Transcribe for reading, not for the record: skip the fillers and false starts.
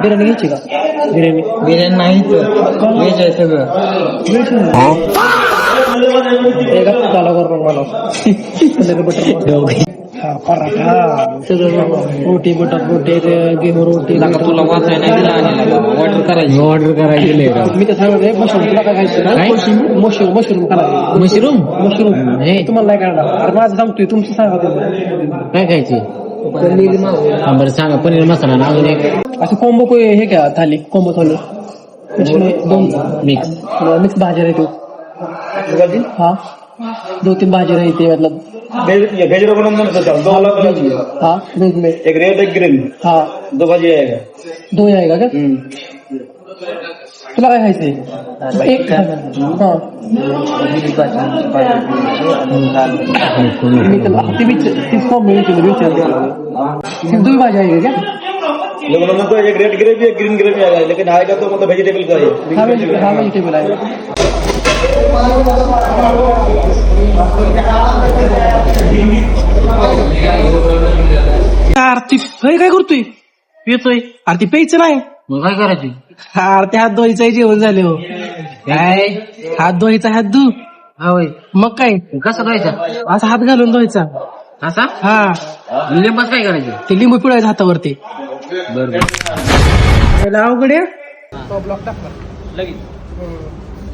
बिर्याणी घ्यायची का? बिर्याणी नाही तर व्हेज आहे सगळं. एक हप्ता चालू कर मला बटर पराठा सगळं रोटी बटर रोटी गेहूं रोटी तुला वाचायला नाही दिला आणि ऑर्डर करायची मी तर सांगते मशरूम तुला काय खायचं मशरूम करायचं मशरूम तुम्हाला नाही करणार अरे माझं सांगतोय तुमचं सांगा तुम्ही काय खायचे? बरं सांगा. पनीर मसाला ना अजून एक असं कॉम्बो हे घ्या थाली कॉम्बो थाली दोन मिक्स भाज्या राहते हा 2-3 भाजी राहते मतलब भेज हाँ वेज में एक रेड एक ग्रीन हाँ 2 भाजी आएगा. 2 आएगा क्या? तुला काय खायचंय? एक हाँ सिर्फ 2 भाजी आएगा क्या? लेकिन मतलब एक रेड ग्रेवी एक ग्रीन ग्रेवी आएगा लेकिन आएगा तो मतलब वेजिटेबल का है. हाँ वेजिटेबल आएगा. आरती काय करतोय? येतोय. आरती प्यायचं नाही. मग काय करायचं? आरती हात धुवायचं जेवण झाले हो. काय हात धुवायचा हात धु. हा होय. मग काय कसं करायचं? असा हात घालून धुवायचा. असा हा लिंबाच काय करायचं? ते लिंबू पिळायचं हातावरती. बरोबर अवघड आहे. ब्लॉक टाकला लगेच.